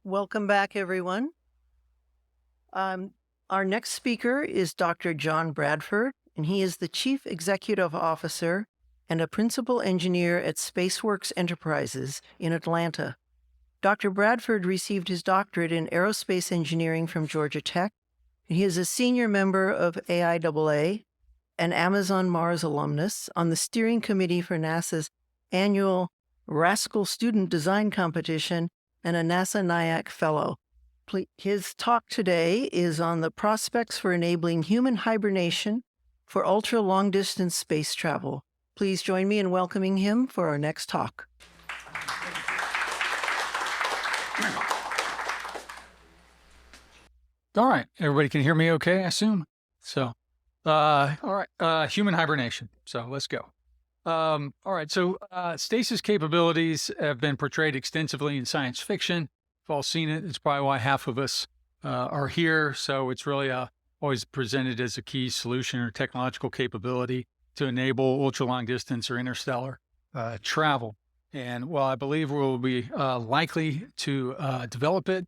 Welcome back, everyone. Our next speaker is Dr. John Bradford, and he is the Chief Executive Officer and a Principal Engineer at SpaceWorks Enterprises in Atlanta. Dr. Bradford received his doctorate in aerospace engineering from Georgia Tech, and he is a senior member of AIAA, an Amazon Mars alumnus, on the steering committee for NASA's annual Rascal Student Design Competition, and a NASA NIAC Fellow. His talk today is on the prospects for enabling human hibernation for ultra-long-distance space travel. Please join me in welcoming him for our next talk. All right, everybody can hear me okay, I assume? So, all right, human hibernation. So let's go. All right, so stasis capabilities have been portrayed extensively in science fiction. We've all seen it. It's probably why half of us are here. So it's really always presented as a key solution or technological capability to enable ultra-long distance or interstellar travel. And while I believe we'll be likely to develop it,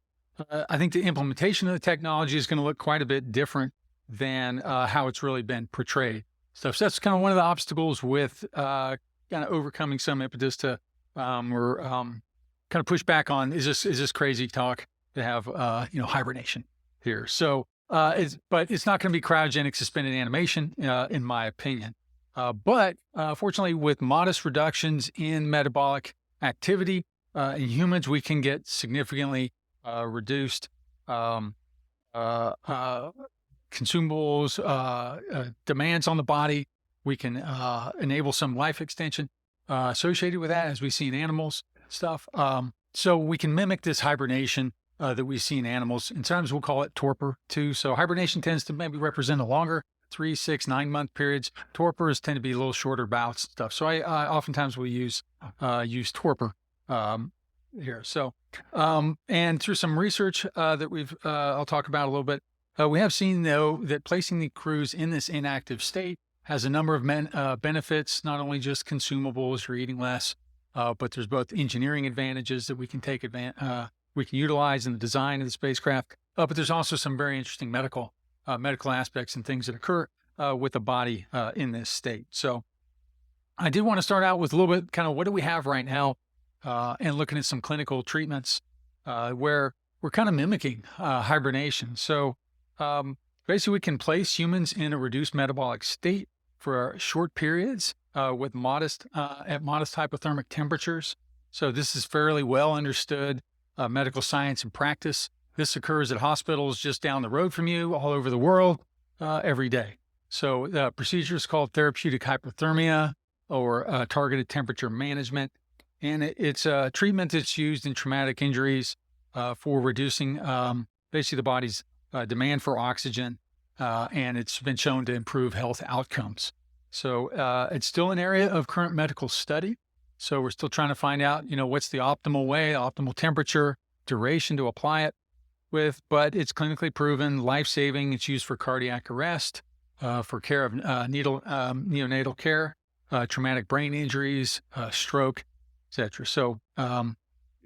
I think the implementation of the technology is going to look quite a bit different than how it's really been portrayed. So that's kind of one of the obstacles with kind of overcoming some impetus to or kind of push back on is this crazy talk to have hibernation here. So but it's not going to be cryogenic suspended animation in my opinion. But fortunately, with modest reductions in metabolic activity in humans, we can get significantly reduced consumables, demands on the body. We can enable some life extension associated with that, as we see in animals stuff. So we can mimic this hibernation that we see in animals. And sometimes we'll call it torpor too. So hibernation tends to maybe represent a longer 3, 6, 9 month periods. Torpors tend to be a little shorter bouts and stuff. So I oftentimes will use torpor here. So and through some research that I'll talk about a little bit. We have seen, though, that placing the crews in this inactive state has a number of benefits, not only just consumables or eating less, but there's both engineering advantages that we can we can utilize in the design of the spacecraft, but there's also some very interesting medical aspects and things that occur with the body in this state. So I did want to start out with a little bit kind of what do we have right now and looking at some clinical treatments where we're kind of mimicking hibernation. So basically, we can place humans in a reduced metabolic state for short periods with modest hypothermic temperatures. So this is fairly well understood medical science and practice. This occurs at hospitals just down the road from you all over the world every day. So the procedure is called therapeutic hypothermia or targeted temperature management. And it's a treatment that's used in traumatic injuries for reducing basically the body's demand for oxygen, and it's been shown to improve health outcomes. So it's still an area of current medical study. So we're still trying to find out, what's the optimal way, optimal temperature, duration to apply it with, but it's clinically proven, life-saving. It's used for cardiac arrest, for care of neonatal care, traumatic brain injuries, stroke, etc. So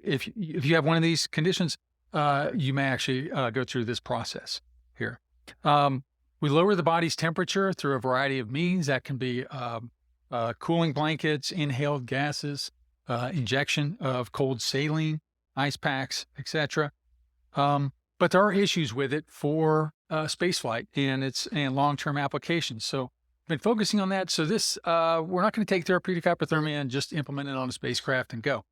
if you have one of these conditions, you may actually go through this process here. We lower the body's temperature through a variety of means. That can be cooling blankets, inhaled gases, injection of cold saline, ice packs, etc. But there are issues with it for spaceflight and long-term applications. So I've been focusing on that. So this, we're not going to take therapeutic hypothermia and just implement it on a spacecraft and go.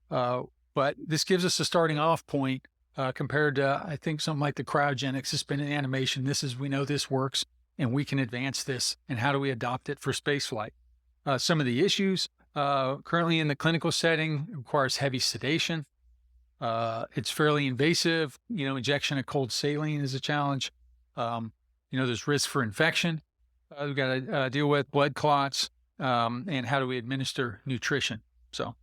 But this gives us a starting off point compared to, I think, something like the cryogenic suspended animation. We know this works and we can advance this. And how do we adopt it for spaceflight? Some of the issues currently in the clinical setting requires heavy sedation. It's fairly invasive. Injection of cold saline is a challenge. There's risk for infection. We've got to deal with blood clots and how do we administer nutrition. So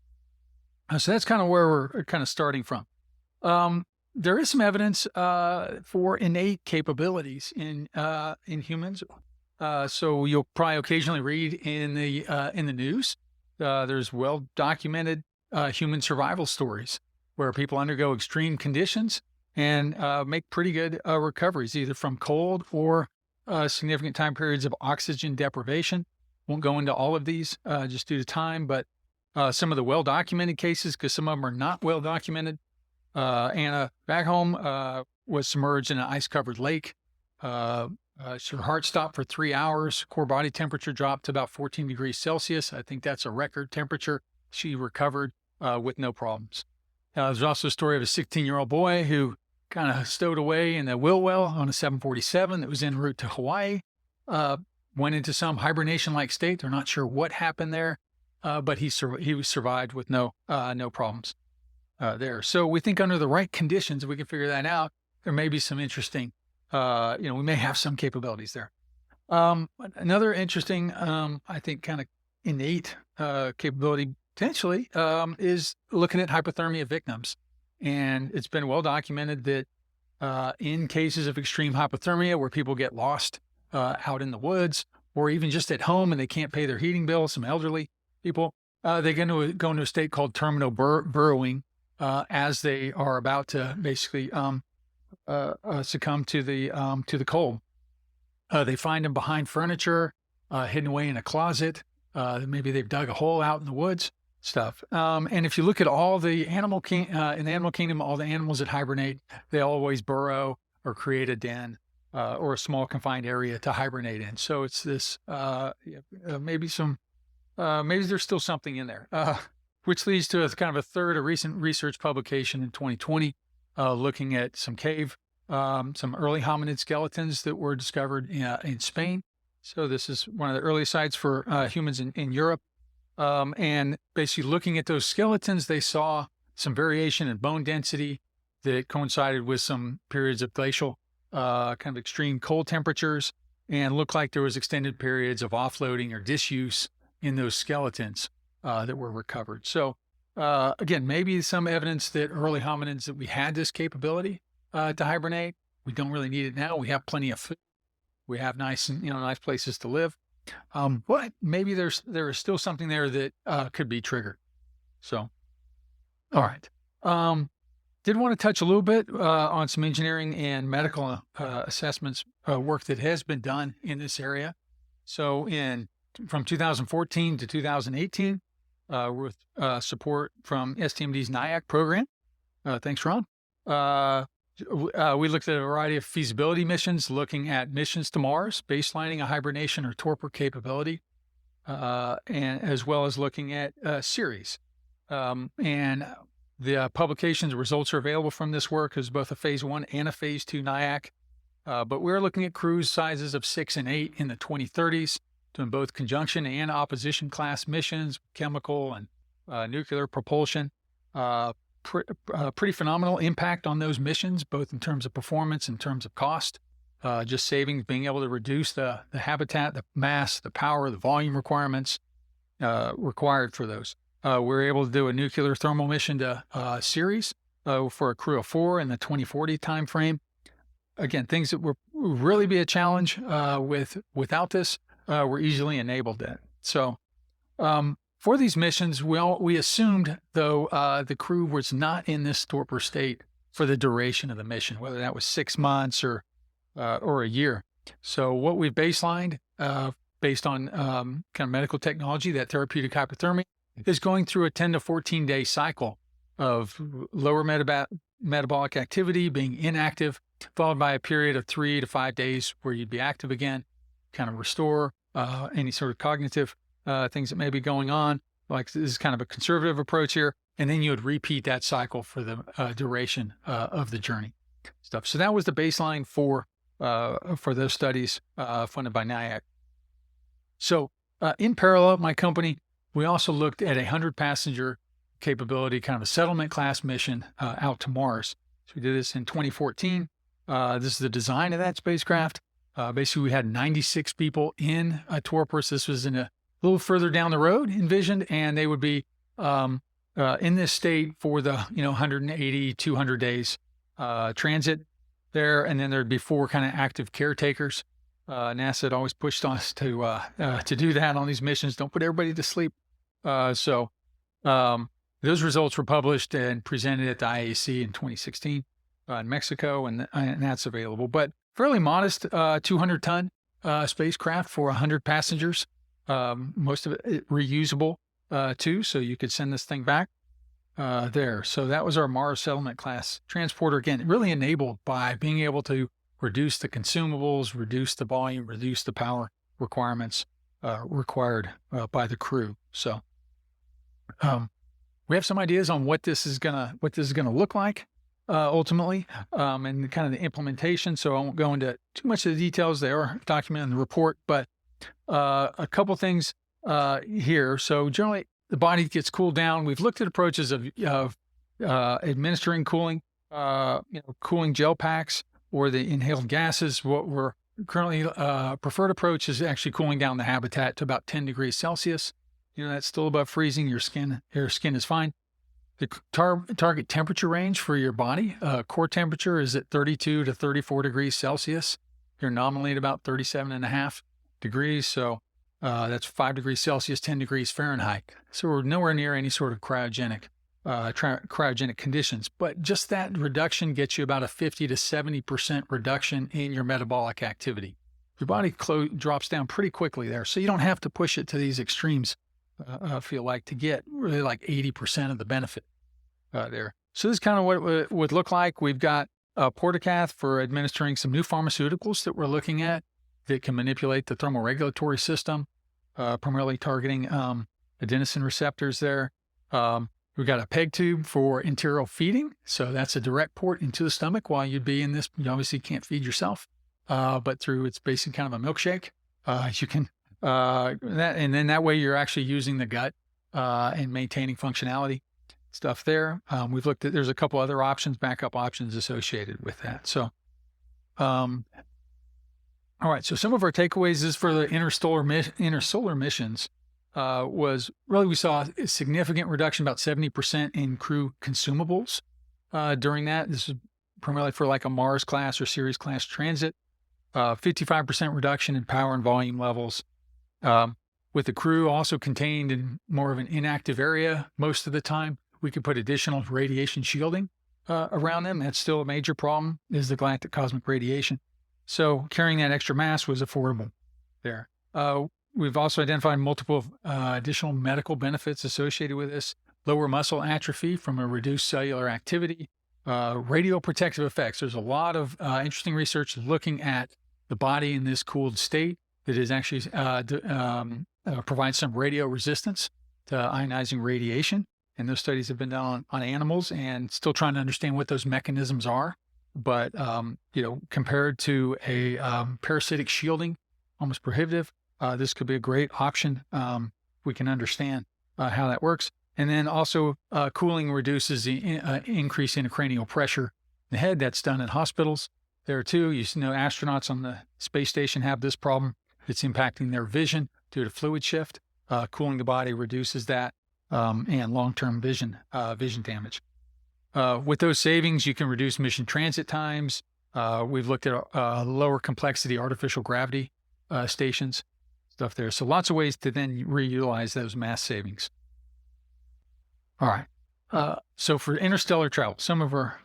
that's kind of where we're kind of starting from. There is some evidence for innate capabilities in humans. So you'll probably occasionally read in the news. There's well documented human survival stories where people undergo extreme conditions and make pretty good recoveries, either from cold or significant time periods of oxygen deprivation. Won't go into all of these just due to time, but some of the well documented cases, because some of them are not well documented. Anna back home was submerged in an ice-covered lake. Her heart stopped for 3 hours. Core body temperature dropped to about 14 degrees Celsius. I think that's a record temperature. She recovered with no problems. There's also a story of a 16-year-old boy who kind of stowed away in the wheel well on a 747 that was en route to Hawaii. Went into some hibernation-like state. They're not sure what happened there, but he survived with no problems there. So we think under the right conditions, we can figure that out. There may be some interesting, we may have some capabilities there. Another interesting, I think, kind of innate capability potentially is looking at hypothermia victims. And it's been well documented that in cases of extreme hypothermia where people get lost out in the woods or even just at home and they can't pay their heating bill, some elderly people, they go into a state called terminal burrowing as they are about to basically succumb to the cold. They find them behind furniture, hidden away in a closet. Maybe they've dug a hole out in the woods, stuff. And if you look at all the in the animal kingdom, all the animals that hibernate, they always burrow or create a den or a small confined area to hibernate in. So it's this maybe there's still something in there, which leads to a recent research publication in 2020 looking at some early hominid skeletons that were discovered in Spain. So this is one of the early sites for humans in Europe. And basically looking at those skeletons, they saw some variation in bone density that coincided with some periods of glacial, kind of extreme cold temperatures, and looked like there was extended periods of offloading or disuse in those skeletons that were recovered. So again, maybe some evidence that early hominins, that we had this capability to hibernate. We don't really need it now. We have plenty of food. We have nice places to live. But maybe there is still something there that could be triggered. So, all right. Did want to touch a little bit on some engineering and medical assessments work that has been done in this area. So from 2014 to 2018, with support from STMD's NIAC program. Thanks, Ron. We looked at a variety of feasibility missions, looking at missions to Mars, baselining a hibernation or torpor capability, and as well as looking at Ceres. And the publications, results are available from this work as both a phase 1 and a phase 2 NIAC. But we're looking at cruise sizes of 6 and 8 in the 2030s, doing both conjunction and opposition class missions, chemical and nuclear propulsion. Pretty phenomenal impact on those missions, both in terms of performance, in terms of cost, just savings, being able to reduce the habitat, the mass, the power, the volume requirements required for those. We're able to do a nuclear thermal mission to Ceres for a crew of 4 in the 2040 timeframe. Again, things that would really be a challenge without this, were easily enabled then. So for these missions, we assumed, though, the crew was not in this torpor state for the duration of the mission, whether that was 6 months or a year. So what we've baselined based on kind of medical technology, that therapeutic hypothermia, is going through a 10 to 14 day cycle of lower metabolic activity, being inactive, followed by a period of 3 to 5 days where you'd be active again, kind of restore any sort of cognitive things that may be going on. Like, this is kind of a conservative approach here. And then you would repeat that cycle for the duration of the journey stuff. So that was the baseline for those studies funded by NIAC. So in parallel, my company, we also looked at a 100-passenger capability, kind of a settlement class mission out to Mars. So we did this in 2014. This is the design of that spacecraft. Basically, we had 96 people in a torpor. So this was in a little further down the road envisioned, and they would be in this state for the 180, 200 days transit there, and then there'd be 4 kind of active caretakers. NASA had always pushed us to do that on these missions. Don't put everybody to sleep. So those results were published and presented at the IAC in 2016 in Mexico, and that's available. But fairly modest 200-ton spacecraft for 100 passengers. Most of it reusable too, so you could send this thing back there. So that was our Mars Settlement Class transporter. Again, really enabled by being able to reduce the consumables, reduce the volume, reduce the power requirements required by the crew. So we have some ideas on what this is gonna look like ultimately, and kind of the implementation. So I won't go into too much of the details. They are documented in the report, but a couple things here. So generally, the body gets cooled down. We've looked at approaches of administering cooling, cooling gel packs or the inhaled gases. What we're currently preferred approach is actually cooling down the habitat to about 10 degrees Celsius. That's still above freezing. Your skin is fine. The target temperature range for your body, core temperature is at 32 to 34 degrees Celsius. You're nominally at about 37.5 degrees. So that's 5 degrees Celsius, 10 degrees Fahrenheit. So we're nowhere near any sort of cryogenic conditions. But just that reduction gets you about a 50 to 70% reduction in your metabolic activity. Your body drops down pretty quickly there. So you don't have to push it to these extremes, I feel like, to get really like 80% of the benefit there. So this is kind of what it would look like. We've got a portacath for administering some new pharmaceuticals that we're looking at that can manipulate the thermoregulatory system, primarily targeting adenosine receptors there. We've got a peg tube for enteral feeding. So that's a direct port into the stomach while you'd be in this. You obviously can't feed yourself, but through its basic kind of a milkshake, you can, and then that way you're actually using the gut and maintaining functionality stuff there. We've looked at, there's a couple other options, backup options associated with that. So, all right. So some of our takeaways is for the intersolar missions was really, we saw a significant reduction, about 70% in crew consumables during that. This is primarily for like a Mars class or Ceres class transit. 55% reduction in power and volume levels. With the crew also contained in more of an inactive area most of the time. We could put additional radiation shielding around them. That's still a major problem, is the galactic cosmic radiation. So carrying that extra mass was affordable there. We've also identified multiple additional medical benefits associated with this. Lower muscle atrophy from a reduced cellular activity. Radioprotective effects. There's a lot of interesting research looking at the body in this cooled state that is actually provides some radio resistance to ionizing radiation. And those studies have been done on animals and still trying to understand what those mechanisms are. But, compared to a parasitic shielding, almost prohibitive, this could be a great option. We can understand how that works. And then also cooling reduces the increase in cranial pressure in the head. That's done in hospitals there too. You know, astronauts on the space station have this problem. It's impacting their vision due to fluid shift. Cooling the body reduces that and long-term vision damage. With those savings, you can reduce mission transit times. We've looked at lower complexity artificial gravity stations, stuff there. So lots of ways to then reutilize those mass savings. All right. So for interstellar travel, some of our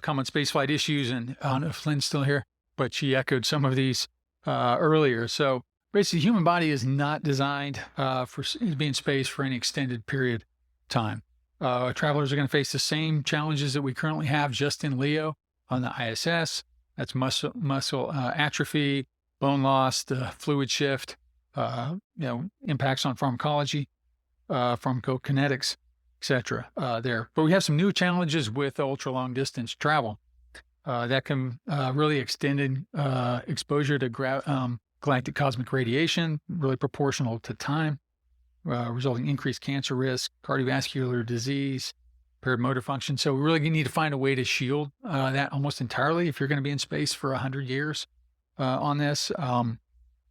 common spaceflight issues, and I don't know if Lynn's still here, but she echoed some of these earlier. So basically, the human body is not designed to be in space for any extended period of time. Travelers are going to face the same challenges that we currently have just in LEO on the ISS. That's muscle atrophy, bone loss, the fluid shift, impacts on pharmacology, pharmacokinetics, etc. There. But we have some new challenges with ultra long distance travel that can really extended exposure to galactic cosmic radiation, really proportional to time, resulting in increased cancer risk, cardiovascular disease, impaired motor function. So we really need to find a way to shield that almost entirely if you're going to be in space for 100 years on this.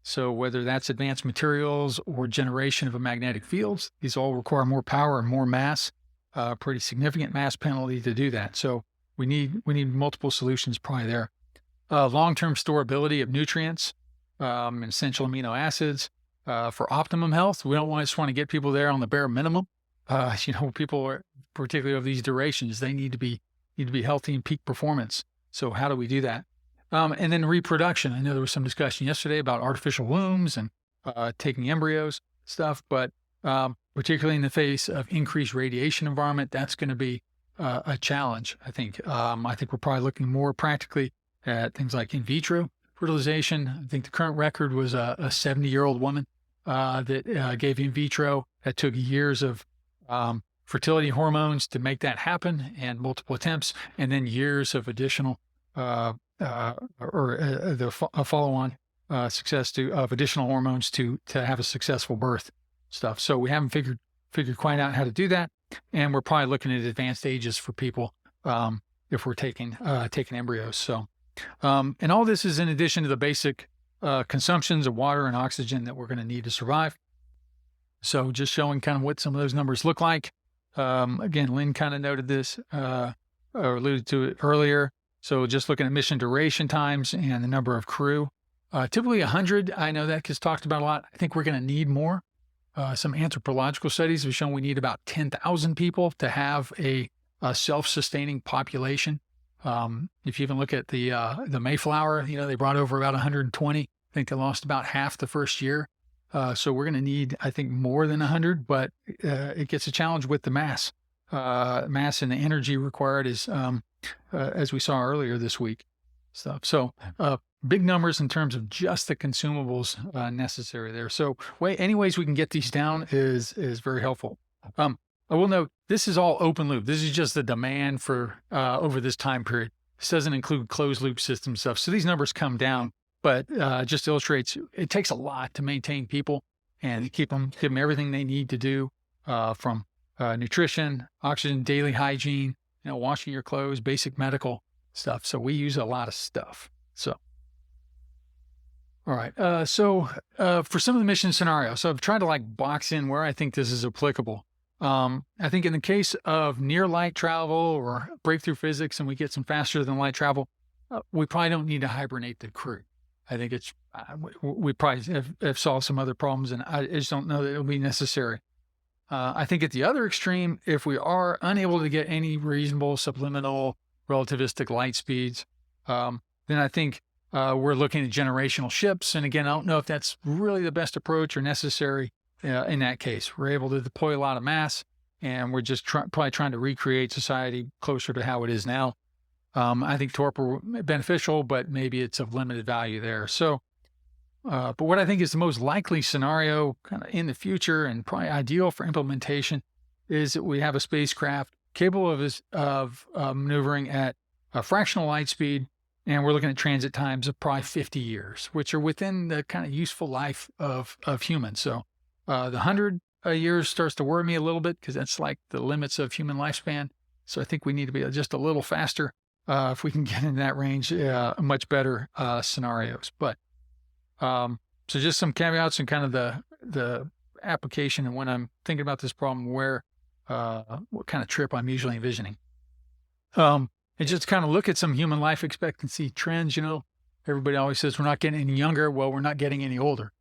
So whether that's advanced materials or generation of magnetic fields, these all require more power and more mass, pretty significant mass penalty to do that. So we need multiple solutions probably there. Long-term storability of nutrients and essential amino acids for optimum health. We don't just want to get people there on the bare minimum. People are, particularly of these durations, they need to be healthy and peak performance. So how do we do that? And then reproduction. I know there was some discussion yesterday about artificial wombs and taking embryos stuff, but particularly in the face of increased radiation environment, that's going to be a challenge. I think we're probably looking more practically at things like in vitro fertilization. I think the current record was a 70-year-old woman that gave in vitro. That took years of fertility hormones to make that happen, and multiple attempts, and then years of additional follow-on success of additional hormones to have a successful birth stuff. So we haven't figured quite out how to do that, and we're probably looking at advantageous for people if we're taking embryos. So, and all this is in addition to the basic consumptions of water and oxygen that we're going to need to survive. So just showing kind of what some of those numbers look like. Again, Lynn kind of noted this or alluded to it earlier. So just looking at mission duration times and the number of crew, typically 100. I know that gets talked about a lot. I think we're going to need more. Some anthropological studies have shown we need about 10,000 people to have a self-sustaining population. If you even look at the Mayflower, they brought over about 120. I think they lost about half the first year. So we're going to need, I think, more than 100, but it gets a challenge with the mass. Mass and the energy required is, as we saw earlier this week. So big numbers in terms of just the consumables necessary there. So any ways we can get these down is very helpful. I will note, this is all open loop. This is just the demand for over this time period. This doesn't include closed loop system stuff. So these numbers come down, but just illustrates it takes a lot to maintain people and give them everything they need to do from nutrition, oxygen, daily hygiene, washing your clothes, basic medical stuff. So we use a lot of stuff. So, all right. So for some of the mission scenarios, so I've tried to box in where I think this is applicable. I think in the case of near light travel or breakthrough physics, and we get some faster than light travel, we probably don't need to hibernate the crew. I think we probably have solved some other problems, and I just don't know that it'll be necessary. I think at the other extreme, if we are unable to get any reasonable subliminal relativistic light speeds, then I think we're looking at generational ships. And again, I don't know if that's really the best approach or necessary in that case. We're able to deploy a lot of mass, and we're just probably trying to recreate society closer to how it is now. I think torpor beneficial, but maybe it's of limited value there. So, but what I think is the most likely scenario kind of in the future and probably ideal for implementation is that we have a spacecraft capable of maneuvering at a fractional light speed, and we're looking at transit times of probably 50 years, which are within the kind of useful life of humans. So the 100 years starts to worry me a little bit because that's like the limits of human lifespan. So I think we need to be just a little faster. If we can get in that range, much better scenarios. But so just some caveats and kind of the application and when I'm thinking about this problem, what kind of trip I'm usually envisioning. And just kind of look at some human life expectancy trends. Everybody always says we're not getting any younger. Well, we're not getting any older.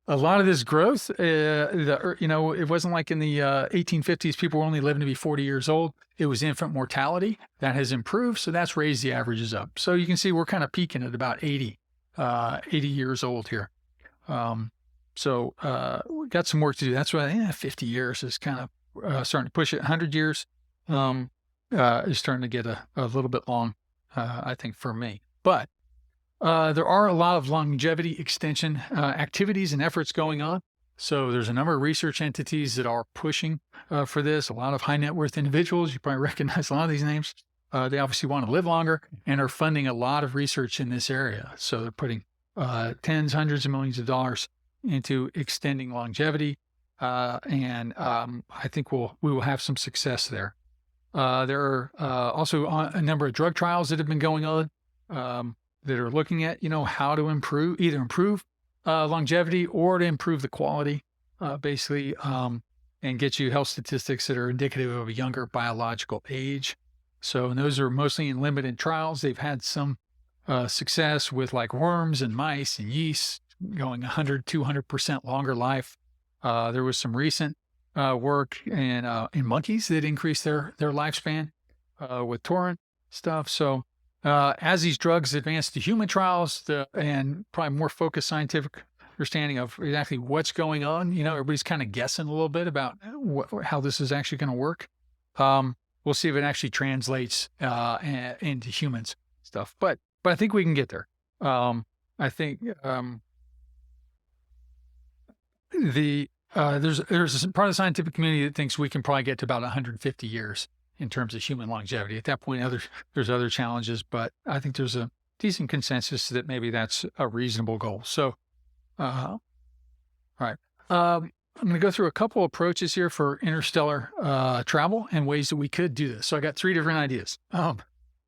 A lot of this growth, it wasn't like in the 1850s, people were only living to be 40 years old. It was infant mortality that has improved. So that's raised the averages up. So you can see we're kind of peaking at about 80 years old here. So we got some work to do. That's why 50 years is kind of starting to push it. 100 years is starting to get a little bit long, I think, for me. But there are a lot of longevity extension activities and efforts going on. So there's a number of research entities that are pushing for this. A lot of high net worth individuals, you probably recognize a lot of these names. They obviously want to live longer and are funding a lot of research in this area. So they're putting tens, hundreds of millions of dollars into extending longevity. And I think we will have some success there. There are also a number of drug trials that have been going on. that are looking at, how to either improve longevity or to improve the quality, basically, and get you health statistics that are indicative of a younger biological age. So, and those are mostly in limited trials. They've had some success with like worms and mice and yeast going 100, 200% longer life. There was some recent work in monkeys that increased their lifespan with torrent stuff. So as these drugs advance to human trials and probably more focused scientific understanding of exactly what's going on, everybody's kind of guessing a little bit about how this is actually going to work. We'll see if it actually translates into humans stuff. But I think we can get there. I think there's a part of the scientific community that thinks we can probably get to about 150 years in terms of human longevity. At that point, there's other challenges, but I think there's a decent consensus that maybe that's a reasonable goal. So, all right. I'm going to go through a couple approaches here for interstellar travel and ways that we could do this. So I got 3 different ideas.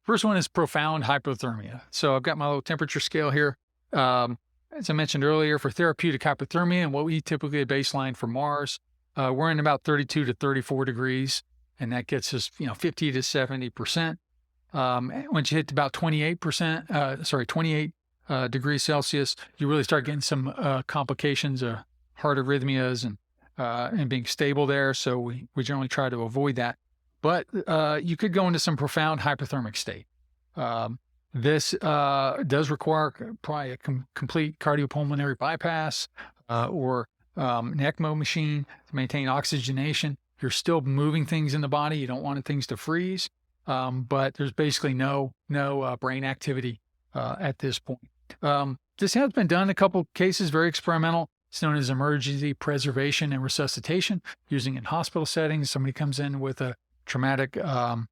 First one is profound hypothermia. So I've got my little temperature scale here. As I mentioned earlier, for therapeutic hypothermia and what we typically baseline for Mars, we're in about 32 to 34 degrees, and that gets us, 50 to 70%. Once you hit about 28 degrees Celsius, you really start getting some complications, heart arrhythmias and being stable there. So we generally try to avoid that. But you could go into some profound hypothermic state. This does require probably a complete cardiopulmonary bypass or an ECMO machine to maintain oxygenation. You're still moving things in the body. You don't want things to freeze, but there's basically no brain activity at this point. This has been done in a couple cases, very experimental. It's known as emergency preservation and resuscitation, using in hospital settings. Somebody comes in with a traumatic a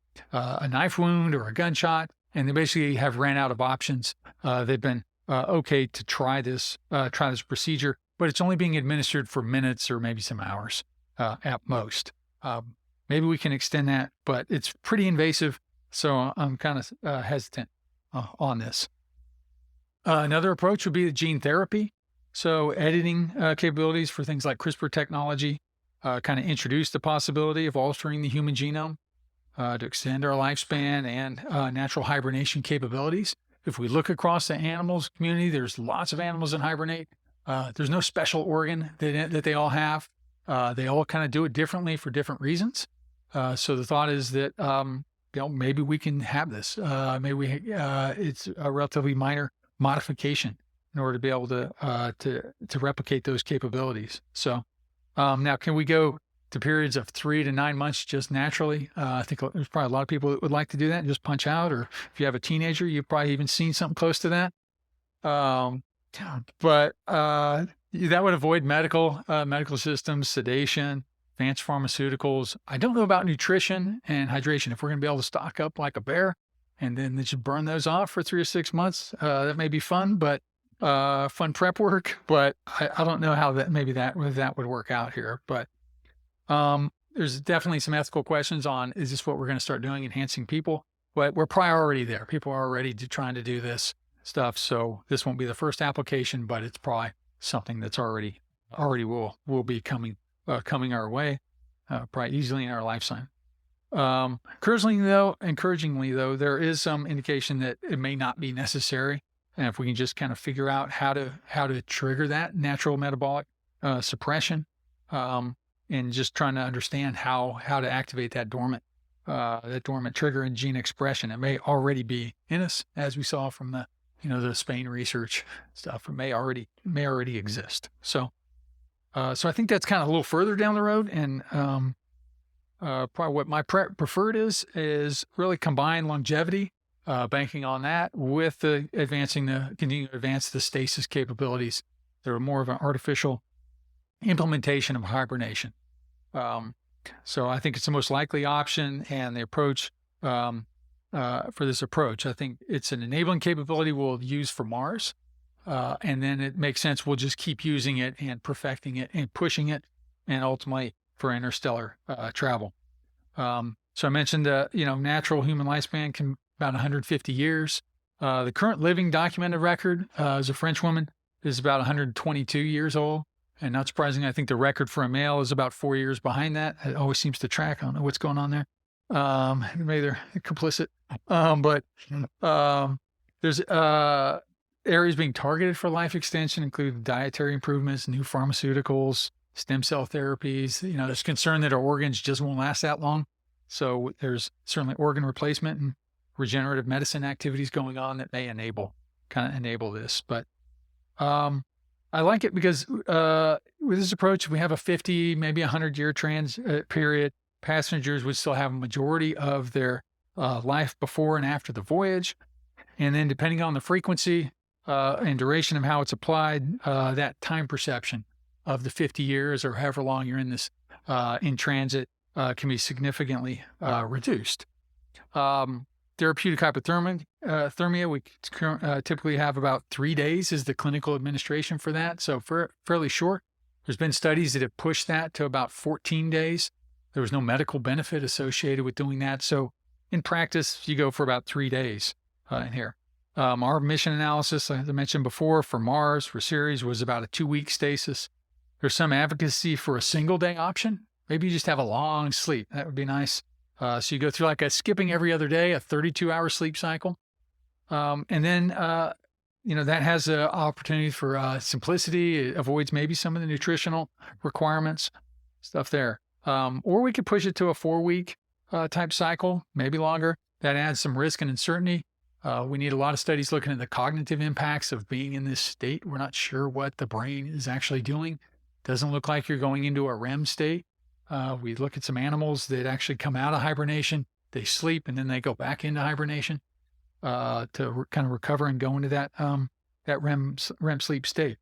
knife wound or a gunshot, and they basically have ran out of options. They've been okay to try this procedure, but it's only being administered for minutes or maybe some hours at most. Maybe we can extend that, but it's pretty invasive, so I'm kind of hesitant on this. Another approach would be the gene therapy. So editing capabilities for things like CRISPR technology kind of introduce the possibility of altering the human genome to extend our lifespan and natural hibernation capabilities. If we look across the animals community, there's lots of animals that hibernate. There's no special organ that they all have. They all kind of do it differently for different reasons. So the thought is that maybe we can have this. Maybe it's a relatively minor modification in order to be able to replicate those capabilities. So now, can we go to periods of 3 to 9 months just naturally? I think there's probably a lot of people that would like to do that and just punch out. Or if you have a teenager, you've probably even seen something close to that. But that would avoid medical systems, sedation, advanced pharmaceuticals. I don't know about nutrition and hydration. If we're going to be able to stock up like a bear and then just burn those off for 3 or 6 months, that may be fun, but fun prep work. But I don't know how that would work out here. But there's definitely some ethical questions on, is this what we're going to start doing, enhancing people? But we're probably already there. People are already trying to do this stuff. So this won't be the first application, but it's probably something that's already will be coming our way, probably easily in our lifetime. Encouragingly though, there is some indication that it may not be necessary. And if we can just kind of figure out how to trigger that natural metabolic suppression, and just trying to understand how to activate that dormant trigger in gene expression. It may already be in us, as we saw from the Spain research stuff. It may already exist. So I think that's kind of a little further down the road, and probably what my preferred is really combine longevity, banking on that with continue to advance the stasis capabilities. They're more of an artificial implementation of hibernation. So I think it's the most likely option, and the approach for this approach, I think it's an enabling capability we'll use for Mars. And then it makes sense. We'll just keep using it and perfecting it and pushing it, and ultimately for interstellar travel. So I mentioned, natural human lifespan can about 150 years. The current living documented record is a French woman, is about 122 years old. And not surprisingly, I think the record for a male is about 4 years behind that. It always seems to track. I don't know what's going on there. Maybe they're complicit. There's areas being targeted for life extension, include dietary improvements, new pharmaceuticals, stem cell therapies. There's concern that our organs just won't last that long. So there's certainly organ replacement and regenerative medicine activities going on that may enable this. But I like it because with this approach, we have a 50, maybe 100-year period. Passengers would still have a majority of their life before and after the voyage. And then depending on the frequency and duration of how it's applied, that time perception of the 50 years or however long you're in this in transit can be significantly reduced. Therapeutic hypothermia, we typically have about 3 days is the clinical administration for that. So fairly short. There's been studies that have pushed that to about 14 days. There was no medical benefit associated with doing that. So in practice, you go for about 3 days in here. Our mission analysis, as I mentioned before, for Mars, for Ceres, was about a 2-week stasis. There's some advocacy for a single-day option. Maybe you just have a long sleep. That would be nice. So you go through like a skipping every other day, a 32-hour sleep cycle. And then, that has an opportunity for simplicity. It avoids maybe some of the nutritional requirements, stuff there. Or we could push it to a 4-week type cycle, maybe longer. That adds some risk and uncertainty. We need a lot of studies looking at the cognitive impacts of being in this state. We're not sure what the brain is actually doing. Doesn't look like you're going into a REM state. We look at some animals that actually come out of hibernation, they sleep, and then they go back into hibernation to kind of recover and go into that REM sleep state.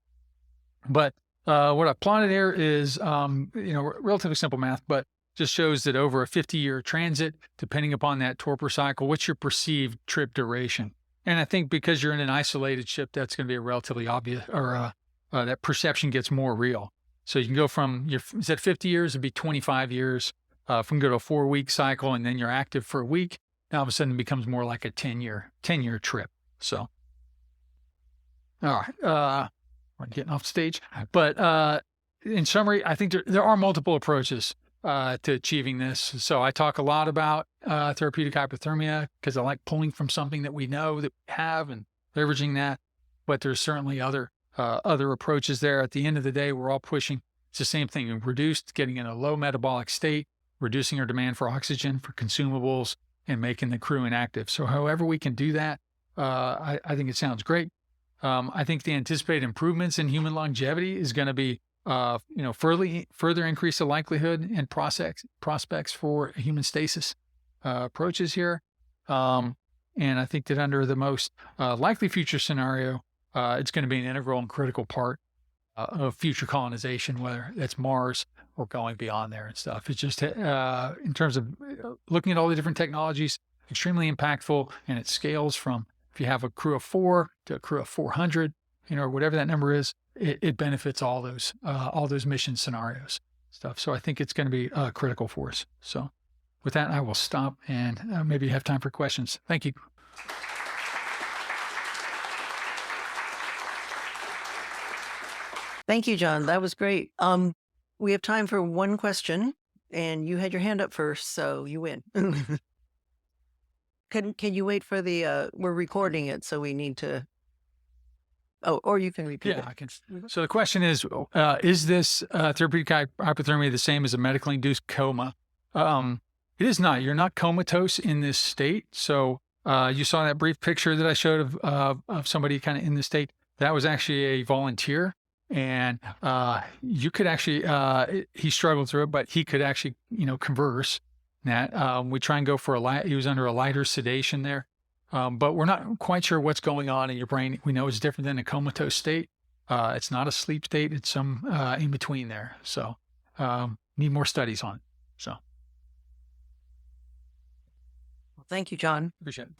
But what I plotted here is, relatively simple math, but just shows that over a 50-year transit, depending upon that torpor cycle, what's your perceived trip duration? And I think because you're in an isolated ship, that's going to be a relatively obvious, or that perception gets more real. So you can go from, is that 50 years? It'd be 25 years. If we can go to a 4-week cycle and then you're active for a week, now all of a sudden it becomes more like a 10-year trip. So, all right, we're getting off stage. But in summary, I think there are multiple approaches to achieving this. So I talk a lot about therapeutic hypothermia because I like pulling from something that we know that we have and leveraging that. But there's certainly other approaches there. At the end of the day, we're all pushing. It's the same thing. Getting in a low metabolic state, reducing our demand for oxygen, for consumables, and making the crew inactive. So however we can do that, I think it sounds great. I think the anticipated improvements in human longevity is going to be, further increase the likelihood and prospects for human stasis approaches here. And I think that under the most likely future scenario, it's going to be an integral and critical part of future colonization, whether that's Mars or going beyond there and stuff. It's just in terms of looking at all the different technologies, extremely impactful, and it scales from if you have a crew of 4 to a crew of 400, or whatever that number is, it benefits all those mission scenarios stuff. So I think it's going to be critical for us. So with that, I will stop and maybe have time for questions. Thank you. Thank you, John. That was great. We have time for one question, and you had your hand up first, so you win. Can you wait for the? We're recording it, so we need to. Oh, or you can repeat it. Yeah, I can. So the question is this therapeutic hypothermia the same as a medically induced coma? It is not. You're not comatose in this state. So you saw that brief picture that I showed of somebody kind of in this state. That was actually a volunteer. And you could actually, he struggled through it, but he could actually, converse. That we try and go for he was under a lighter sedation there, but we're not quite sure what's going on in your brain. We know it's different than a comatose state. It's not a sleep state. It's some in between there. So need more studies on it. So. Well, thank you, John. Appreciate it.